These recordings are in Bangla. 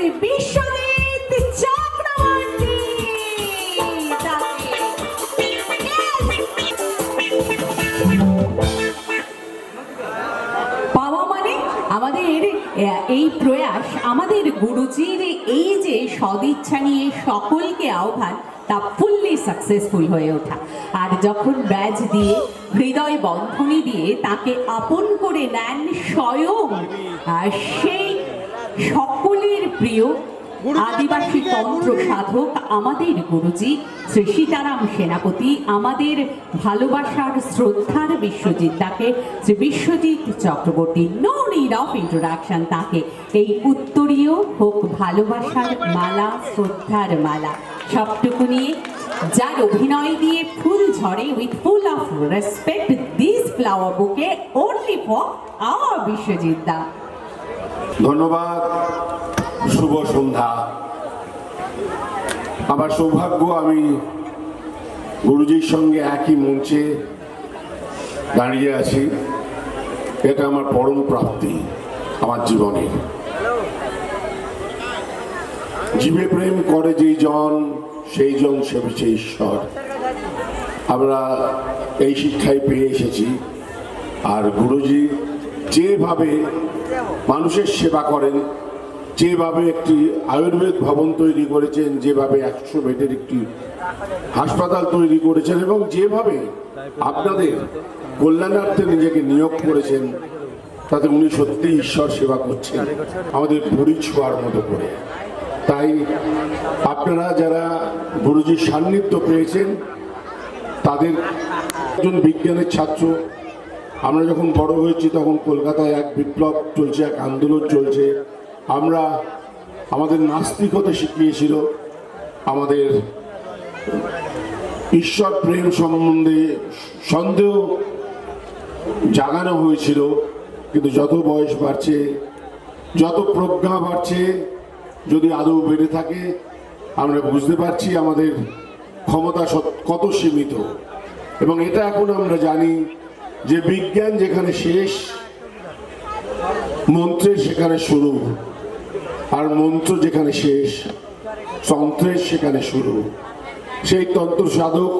শ্রী বিশ্বজিৎ চক্রবর্তী। পাওয়া মানে আমাদের এই প্রয়াস, আমাদের গুরুজির এই যে সদিচ্ছা নিয়ে সকলকে আহ্বান, তা ফুললি সাকসেসফুল হয়ে ওঠা। আর যখন ব্যাজ দিয়ে, হৃদয় বন্ধনী দিয়ে তাকে আপন করে নেন স্বয়ং সেই সকলের প্রিয় আদিবাসী তন্ত্র সাধক আমাদের গুরুজি শ্রী সীতারাম সেনাপতি, আমাদের ভালোবাসার শ্রদ্ধার বিশ্বজিৎ দাকে, Shri Biswajit Chakraborty, no need of introduction, তাকে এই উত্তরীয় হোক ভালোবাসার মালা, শ্রদ্ধার মালা, সবটুকু নিয়ে যার অভিনয় দিয়ে ফুল ঝরে, with full of respect, this flower বুকে অনলি ফর আওয়ার বিশ্বজিৎ দা। ধন্যবাদ, শুভ সন্ধ্যা। আমার সৌভাগ্য আমি গুরুজির সঙ্গে একই মঞ্চে দাঁড়িয়ে আছি। এটা আমার পরম প্রাপ্তি আমার জীবনে। জীবে প্রেম করে যেই জন, সেই জন সেবিছে ঈশ্বর। আমরা এই শিক্ষাই পেয়ে এসেছি। আর গুরুজি যেভাবে মানুষের সেবা করেন, যেভাবে একটি আয়ুর্বেদ ভবন তৈরি করেছেন, যেভাবে 100 বেডের একটি হাসপাতাল তৈরি করেছেন, এবং যেভাবে আপনাদের কল্যাণার্থে নিজেকে নিয়োগ করেছেন, তাতে উনি সত্যি ঈশ্বর সেবা করছেন আমাদের বুড়ি ছোঁয়ার মতো করে। তাই আপনারা যারা গুরুজির সান্নিধ্য পেয়েছেন, তাদের একজন বিজ্ঞানের ছাত্র। আমরা যখন বড় হয়েছি তখন কলকাতায় এক বিপ্লব চলছে, এক আন্দোলন চলছে। আমরা আমাদের নাস্তিক হতে শিখিয়েছিল, আমাদের ঈশ্বর প্রেম সম্বন্ধে সন্দেহ জাগানো হয়েছিল। কিন্তু যত বয়স বাড়ছে, যত প্রজ্ঞা বাড়ছে, যদি আদৌ বেড়ে থাকে, আমরা বুঝতে পারছি আমাদের ক্ষমতা কত সীমিত। এবং এটা এখন আমরা জানি যে বিজ্ঞান যেখানে শেষ, মন্ত্রের সেখানে শুরু, আর মন্ত্র যেখানে শেষ, তন্ত্রের সেখানে শুরু। সেই তন্ত্র সাধক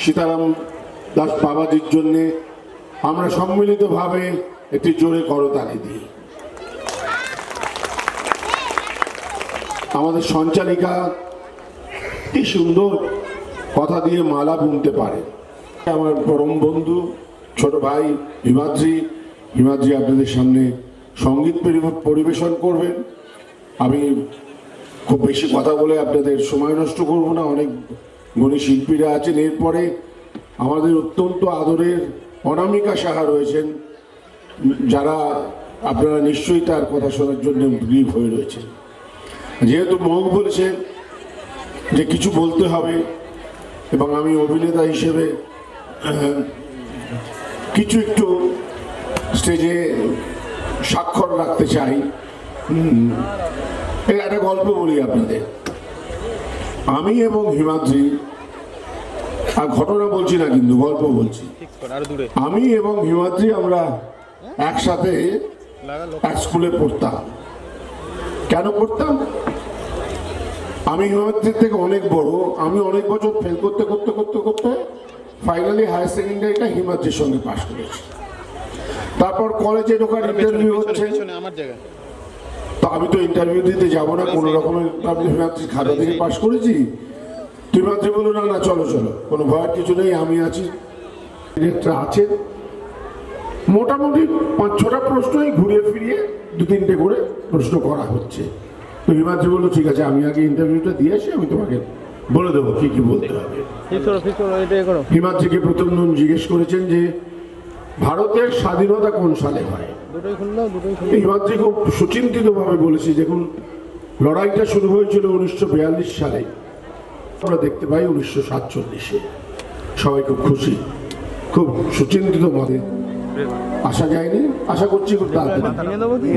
সীতারাম দাস বাবাজির জন্যে আমরা সম্মিলিতভাবে একটি জোরে করতালি দিই। আমাদের সঞ্চালিকা কি সুন্দর কথা দিয়ে মালা বুনতে পারে। আমার পরম বন্ধু, ছোট ভাই হিমাদ্রি আপনাদের সামনে সঙ্গীত পরিবেশন করবেন। আমি খুব বেশি কথা বলে আপনাদের সময় নষ্ট করব না, অনেক গুণী শিল্পীরা আছেন। এরপরে আমাদের অত্যন্ত আদরের অনামিকা সাহা রয়েছেন, যারা আপনারা নিশ্চয়ই তার কথা শোনার জন্য উদ্গ্রীব হয়ে রয়েছেন। যেহেতু মুখ বলেছে যে কিছু বলতে হবে, এবং আমি অভিনেতা হিসেবে কিছু একটু স্টেজে স্বাক্ষর রাখতে চাই। একটা গল্প বলি আপনাদের। আমি এবং হিমাদ্রি, আর ঘটনা বলছি না কিন্তু গল্প বলছি। আমি এবং হিমাদ্রি আমরা একসাথে এক স্কুলে পড়তাম। কেন পড়তাম? আমি হিমাদ্রির থেকে অনেক বড়। আমি অনেক বছর ফেল করতে করতে করতে করতে ফাইনালি হায়ার সেকেন্ডারিটা হিমাদ্রির সঙ্গে পাশ করেছি। তারপর কলেজে ঢোকার ইন্টারভিউ হচ্ছে, তো আমি তো ইন্টারভিউ দিতে যাবো না কোনো রকমের। আমি হিমাদ্রির খাতা থেকে পাশ করেছি। হিমাদ্রি বললো না না, চলো চলো, কোনো ভয়ের কিছু নেই, আমি আছি। ডিরেক্টর আছেন, মোটামুটি 5-6টা প্রশ্নই ঘুরিয়ে ফিরিয়ে 2-3টে করে প্রশ্ন করা হচ্ছে। তো হিমাদ্রি বললো ঠিক আছে, আমি আগে ইন্টারভিউটা দিয়ে আসি, আমি তোমাকে বলে দেবো কি কি বলতে হবে। হিমাদ্রিকে প্রথম জিজ্ঞেস করেছেন যে ভারতের স্বাধীনতা কোন সালে হয়। হিমাদ্রি খুব সুচিন্তিতভাবে বলেছি, দেখুন লড়াইটা শুরু হয়েছিল 1942 সালে, আমরা দেখতে পাই 1947-এ। সবাই খুব খুশি, খুব সুচিন্তিত মতে। আশা যায়নি, আশা করছি খুব তাড়াতাড়ি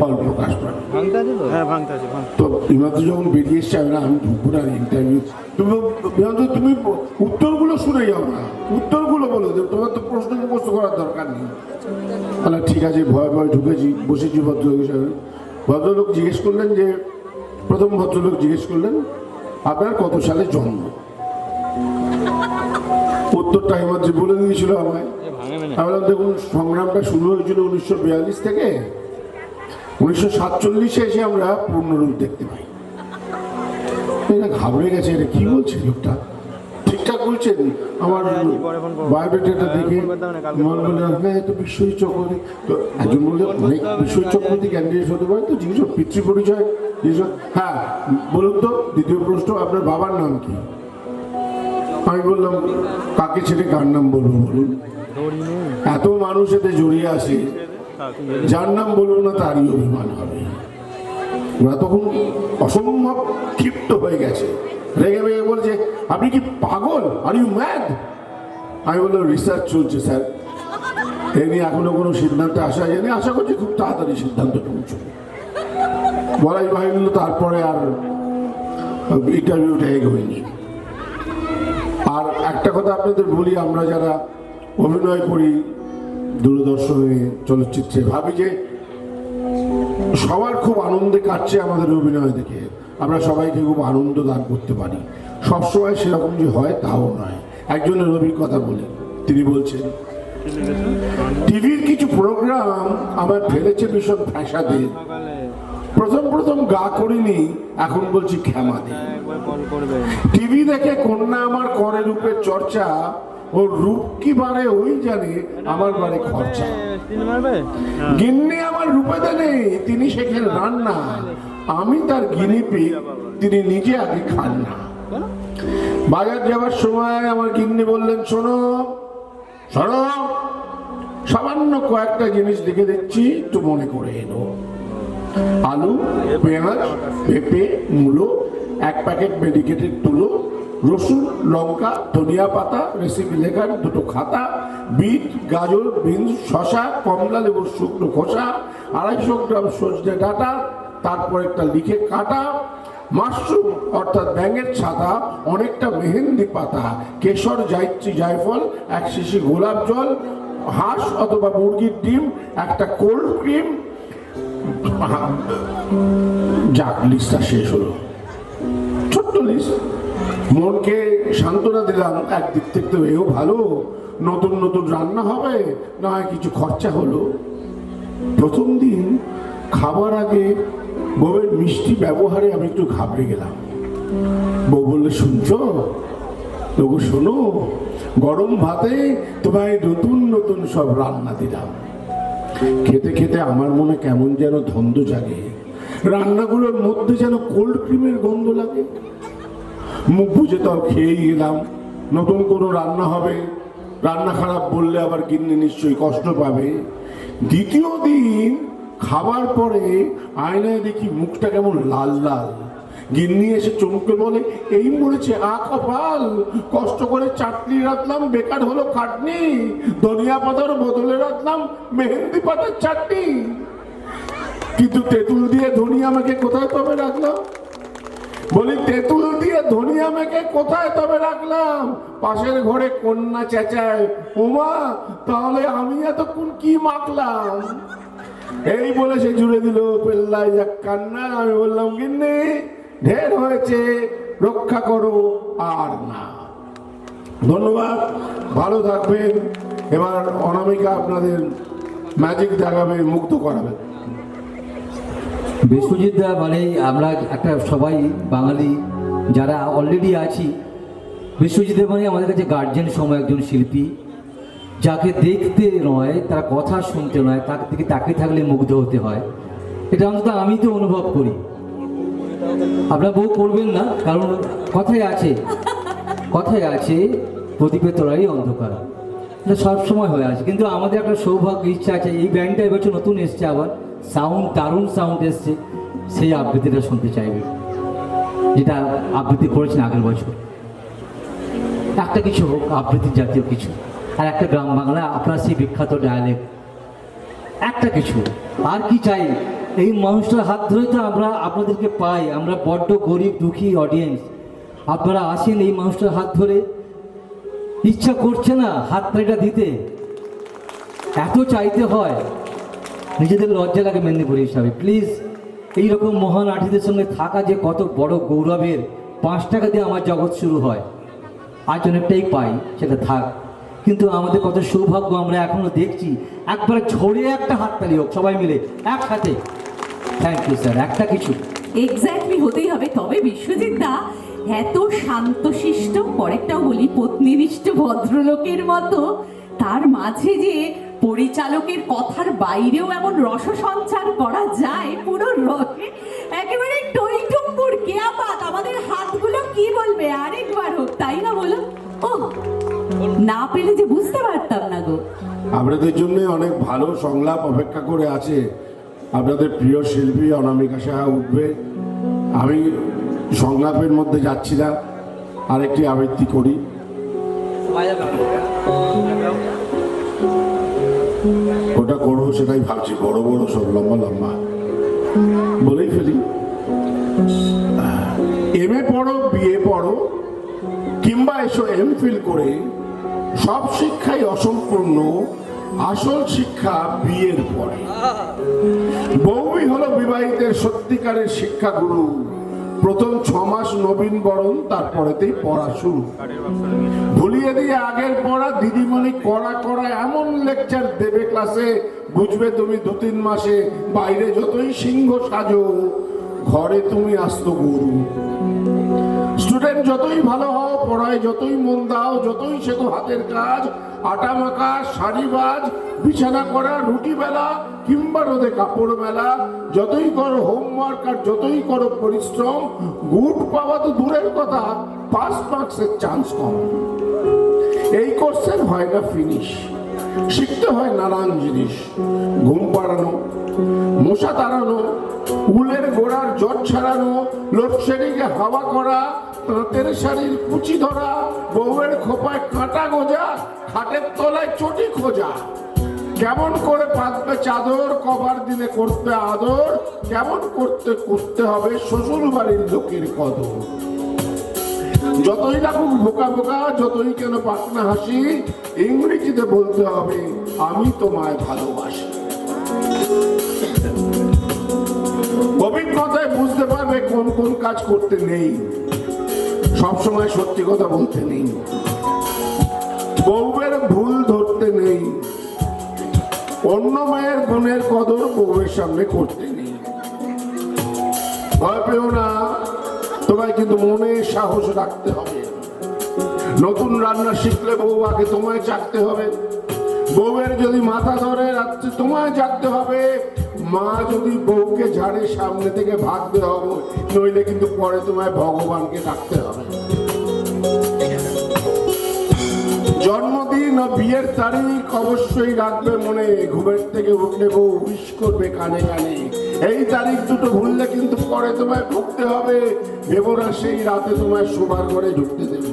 ফল প্রকাশ পাবে। তো হিমাদ্রি যখন বেরিয়ে এসছে, আমি না আমি ঢুকবো না ইন্টারভিউ। তুমি উত্তরগুলো শুনে যাও না, উত্তরগুলো বলো, তোমার তো প্রশ্ন মুখস্থ করার দরকার নেই। তাহলে ঠিক আছে, ভয় ভয় ঢুকেছি, বসেছি। ভদ্রলোক জিজ্ঞেস করলেন যে প্রথম ভদ্রলোক জিজ্ঞেস করলেন আপনার কত সালে জন্ম? উত্তরটা হিমাদ্রি বলে দিয়েছিল আমায়। আমি বললাম দেখুন, সংগ্রামটা শুরু হয়েছিল 1942 থেকে, 1947 এসে আমরা পূর্ণরূপ দেখতে পাই। ঘাবড়ে গেছে, এটা কি বলছে লোকটা, ঠিকঠাক বলছেন? আমার বায়োডেটাটা দেখে মনে বললাম হ্যাঁ, তো বিশ্বজিৎ চক্রবর্তী। তো একজন বললে অনেক বিশ্বজিৎ চক্রবর্তী ক্যান্ডিডেট হতে পারে, তো জিনিস পিতৃ পরিচয় জিনিস। হ্যাঁ বলুন তো, দ্বিতীয় প্রশ্ন, আপনার বাবার নাম কি? আমি বললাম কাকে ছেড়ে কার নাম বলবো বলুন? এত মানুষ এতে জড়িয়ে আসে, যার নাম বলবো না তারই অভিমান হবে। ওরা তখন অসম্ভব ক্ষিপ্ত হয়ে গেছে, রেগে বেগে বলছে আপনি কি পাগল, আর ইউ ম্যাড? আমি বললাম রিসার্চ চলছে স্যার, এ নিয়ে এখনো কোনো সিদ্ধান্তে আসা যায়নি, আশা করছি খুব তাড়াতাড়ি সিদ্ধান্ত পৌঁছবে। বলাই বাহিনী তারপরে আর ইন্টারভিউটা এগোয়নি। আর একটা কথা আপনাদের বলি, আমরা যারা অভিনয় করি দূরদর্শনে, চলচ্চিত্রে, ভাবি যে সবার খুব আনন্দে কাটছে আমাদের অভিনয় দেখে, আমরা সবাইকে খুব আনন্দ দান করতে পারি। সবসময় সেরকম যে হয় তাও নয়। একজনের অভিজ্ঞতা বলি, তিনি বলছেন টিভির কিছু প্রোগ্রাম আমার ফেলেছে ভীষণ ফ্যাসাদে। প্রথম গা করিনি, এখন বলছি ক্ষমা দে। টিভি দেখে কন্যা আমার করে রূপের চর্চা, ওর রূপ কি বাড়ে ওই জানে, আমার বাড়ে খরচা। গিন্নি আমার রূপেতে নেই, তিনি শেখেন রান্না, আমি তার গিনিপিগ, তিনি নিজে আগে খান না। বাজার যাওয়ার সময় আমার গিন্নি বললেন শোনো শোনো, সামান্য কয়েকটা জিনিস লিখে দিচ্ছি, একটু মনে করে এনো। আলু, পেঁয়াজ, পেঁপে, মূলো, 1 প্যাকেট মেডিকেটেড তুলো, রসুন, লঙ্কা, ধনিয়া পাতা, রেসিপি লেখার 2টো খাতা, বিট, গাজর, বিনস, শশা, কমলা লেবুর শুকনো খোসা, 250 গ্রাম সজনে ডাঁটা, তারপর একটা লিখে কাটা, মাশরুম অর্থাৎ ব্যাঙের ছাতা, অনেকটা মেহেন্দি পাতা, কেশর, জায়ত্রী, জায়ফল, 1 শিশি গোলাপ জল, হাঁস অথবা মুরগির ডিম, একটা কোল্ড ক্রিম। যাক, লিস্টটা শেষ হলো। ছোট্ট লিস্ট, মনকে সান্ত্বনা দিলাম, একদিক থেকে তো এও ভালো, নতুন নতুন রান্না হবে, না হয় কিছু খরচা হলো। প্রথম দিন খাবার আগে বউয়ের মিষ্টি ব্যবহারে আমি একটু ঘাবড়ে গেলাম। বউ বললে শুনছো তবু শোনো, গরম ভাতে তোমায় নতুন নতুন সব রান্না দিলাম। খেতে খেতে আমার মনে কেমন যেন ধন্দ জাগে, রান্নাগুলোর মধ্যে যেন কোল্ড ক্রিমের গন্ধ লাগে। মুখ বুঝে তাও খেয়েই গেলাম। নতুন কোনো রান্না হবে, রান্না খারাপ বললে আবার গিন্নি নিশ্চয়ই কষ্ট পাবে। দ্বিতীয় দিন খাবার পরে আয়নায় দেখি মুখটা কেমন লাল লাল। গিন্নি এসে চমকে বলে এই মরেছে কপাল, কষ্ট করে চাটনি রাখলাম বেকার হলো খাটনি, ধনিয়া পাতার বদলে রাখলাম মেহেন্দি পাতার চাটনি। কিন্তু তেঁতুল দিয়ে ধনিয়া মেখে কোথায় তবে রাখলাম? বলি তেঁতুল দিয়ে ধনিয়া মেখে কোথায় তবে রাখলাম? পাশের ঘরে কন্যা চেঁচায়, ওমা তাহলে আমি এতক্ষণ কি মাখলাম? এই বলে সে জুড়ে দিল পেল্লাই যাক কান্না। আমি বললাম গিন্নি ঢের হয়েছে, রক্ষা করো আর না। ধন্যবাদ, ভালো থাকবেন। এবার অনামিকা আপনাদের ম্যাজিক দেখাবে, মুক্ত করাবে। বিশ্বজিৎ দা মানে আমরা একটা সবাই বাঙালি যারা অলরেডি আছি, বিশ্বজিৎ মানে আমাদের কাছে গার্জেন সময় একজন শিল্পী, যাকে দেখতে নয় তার কথা শুনতে নয়, তার দিকে তাকিয়ে থাকলে মুগ্ধ হতে হয়। এটা অন্তত আমি তো অনুভব করি, আপনার বউ করবেন না, কারণ কথায় আছে প্রদীপের তলারই অন্ধকার, এটা সবসময় হয়ে আছে। কিন্তু আমাদের একটা সৌভাগ্য ইচ্ছা আছে, এই ব্যান্ডটা এবছর নতুন এসছে, আবার সাউন্ড দারুণ সাউন্ড এসছে, সেই আবৃত্তিটা শুনতে চাইবে যেটা আবৃত্তি করেছেন আগের বছর। একটা কিছু হোক, আবৃত্তি জাতীয় কিছু, আর একটা গ্রাম বাংলা আপনার সেই বিখ্যাত ডায়ালেক্ট, একটা কিছু। আর কি চাই? এই মানুষটার হাত ধরে তো আমরা আপনাদেরকে পাই, আমরা বড্ড গরিব দুঃখী অডিয়েন্স, আপনারা আসেন এই মানুষটার হাত ধরে, ইচ্ছা করছে না হাত পাড়িটা দিতে, এত চাইতে হয়, নিজেদের লজ্জা লাগে মেদিনীপুর হিসাবে। প্লিজ এইরকম মহান আর্টিস্টদের সঙ্গে থাকা যে কত বড় গৌরবের। 5 টাকা দিয়ে আমার জগৎ শুরু হয়, আজ অনেকটাই পাই, সেটা থাক। কিন্তু আমাদের কত সৌভাগ্য, আমরা এখনো দেখছি। একবার ছড়িয়ে একটা হাততালি হোক সবাই মিলে একসাথে। Thank you sir. একটা কিছু এক্স্যাক্টলি হতেই হবে। তবে বিশ্বজিৎ দা এত শান্তশিষ্ট, পরেরটাও বলি পত্নীনিষ্ঠ ভদ্রলোকের মতো, তার মাঝে যে পরিচালকের কথার বাইরেও এমন রস সঞ্চার করা যায়, পুরো রসে একেবারে টইটুম্বুর কেয়াপাত। আমাদের হাতগুলো কি বলবে, আরেকবার হোক, তাই না বলো? ও না পেলে যে বুঝতে পারতাম না গো। আপনাদের জন্য অনেক ভালো সংলাপ অপেক্ষা করে আছে। আপনাদের প্রিয় শিল্পী অনামিকা সাহা উঠবে। আমি সংলাপের মধ্যে যাচ্ছি না, আরেকটি আবৃত্তি করি। ওটা করবো সেটাই ভাবছি, বড় বড় সব লম্বা লম্বা বলেই ফেলি। এমএ পড়ো, বিএ পড়ো, কিংবা এসো এমফিল করে, সব শিক্ষাই অসম্পূর্ণ, আসল শিক্ষা বিয়ের পরে। বউই হলো বিবাহিতের সত্যিকারের শিক্ষাগুরু। প্রথম 6 মাস নবীন বরণ, তারপরেতেই পড়া শুরু। ভুলিয়ে দিয়ে আগের পড়া, দিদিমণি কড়া কড়া এমন লেকচার দেবে ক্লাসে, বুঝবে তুমি 2-3 মাসে। বাইরে যতই সিংহ সাজো, ঘরে তুমি আস্ত গরু। স্টুডেন্ট যতই ভালো হও, পড়ায় যতই মন দাও, যতই শেখো হাতের কাজ, আটা মাখা, শাড়ি বাজ, বিছানা করা, রুটি বেলা, কিংবা রোদে কাপড় মেলা, যতই করো হোমওয়ার্ক আর যতই করো পরিশ্রম, গুড পাওয়া তো দূরের কথা, 5 মার্কসের চান্স কম। এই কোর্সের হয় না ফিনিশ, শিখতে হয় নানান জিনিস। ঘুম পাড়ানো, মশা তাড়ানো, উলের গোড়ার জট ছাড়ানো, লোডশেডিংয়ে হাওয়া করা, তাঁতের শাড়ির কুচি ধরা, বউয়ের খোপায় কাঁটা গোজা, খাটের তলায় চটি খোঁজা। কেমন করে পাতবে চাদর, কবার দিনে করতে আদর, কেমন করতে করতে হবে শ্বশুর বাড়ির লোকের কদর। যতই লাগুক বোকা বোকা, যতই কেন পাকনা হাসি, ইংরেজিতে বলতে হবে আমি তোমায় ভালোবাসি। অভিজ্ঞতায় বুঝতে পারবে কোন কোন কাজ করতে নেই, সবসময় সত্যি কথা বলতে নেই, বউয়ের ভুল ধরতে নেই, অন্য মেয়ের গুণের কদর বউয়ের সামনে করতে নেই। ভয় পেও না, তোমায় কিন্তু মনে সাহস রাখতে হবে। নতুন রান্না শিখলে বউ আগে তোমায় চাকতে হবে। বউয়ের যদি মাথা ধরে রাত্রে তোমায় জাগতে হবে। মা যদি বউকে ঝাড়ে সামনে থেকে ভাগতে হবে, নইলে কিন্তু পরে তোমায় ভগবানকে ডাকতে হবে। জন্মদিন ও বিয়ের তারিখ অবশ্যই রাখবে মনে। ঘুমের থেকে উঠলে বউ উইশ করবে কানে কানে। এই তারিখ দুটো ভুললে কিন্তু পরে তোমায় ভুগতে হবে। দেবরা সেই রাতে তোমায় শোবার ঘরে ঢুকতে দেবে।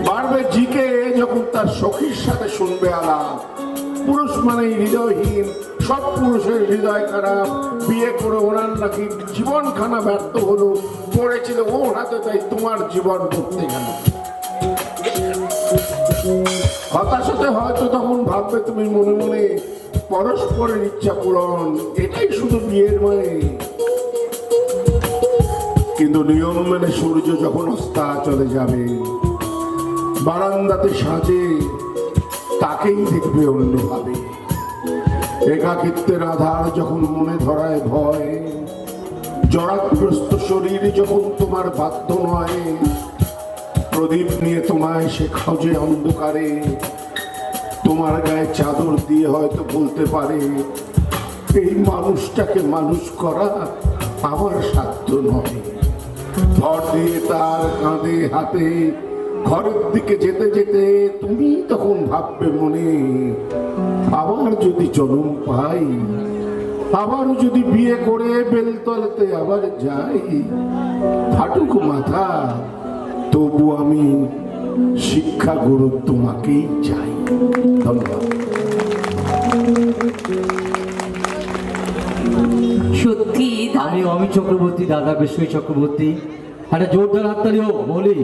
বাড়বে জিকে যখন তার সখীর সাথে শুনবে আলাপ। পুরুষ মানেই হৃদয়হীন, সব পুরুষের হৃদয় খারাপ। বিয়ে করে ওনার নাকি জীবনখানা ব্যর্থ হলো, পড়েছিল ওর হাতে, তাই তোমার জীবন করতে গেল। হতাশাতে হয়তো তখন ভাববে তুমি মনে মনে, পরস্পরের ইচ্ছা পূরণ এটাই শুধু বিয়ের মানে। কিন্তু নিয়ম মেনে সূর্য যখন অস্তা চলে যাবে, বারান্দাতে সাজে তাকেই দেখবে অন্যভাবে। একাকিত্বের আধার যখন মনে ধরায় ভয়, জড়াগ্রস্ত শরীর যখন তোমার বাধ্য নয়, প্রদীপ নিয়ে তোমায় সে খোঁজে অন্ধকারে। তোমার গায়ে চাদর দিয়ে হয়তো বলতে পারে, এই মানুষটাকে মানুষ করা আমার সাধ্য নয়। ভর দিয়ে তার কাঁধে হাতে ঘরের দিকে যেতে যেতে তুমি তখন ভাববে মনে, আবার যদি জন্ম পাই, আবার যদি বিয়ে করে বেলতলাতে আবার যাই, ফাটুক মাথা তবু আমি শিক্ষা গুরু তোমাকেই চাই। ধন্যবাদ। সত্যি আমি অমিত চক্রবর্তী, দাদা বিশ্বজিৎ চক্রবর্তী। একটা জোরদার হাততালি হোক বলি।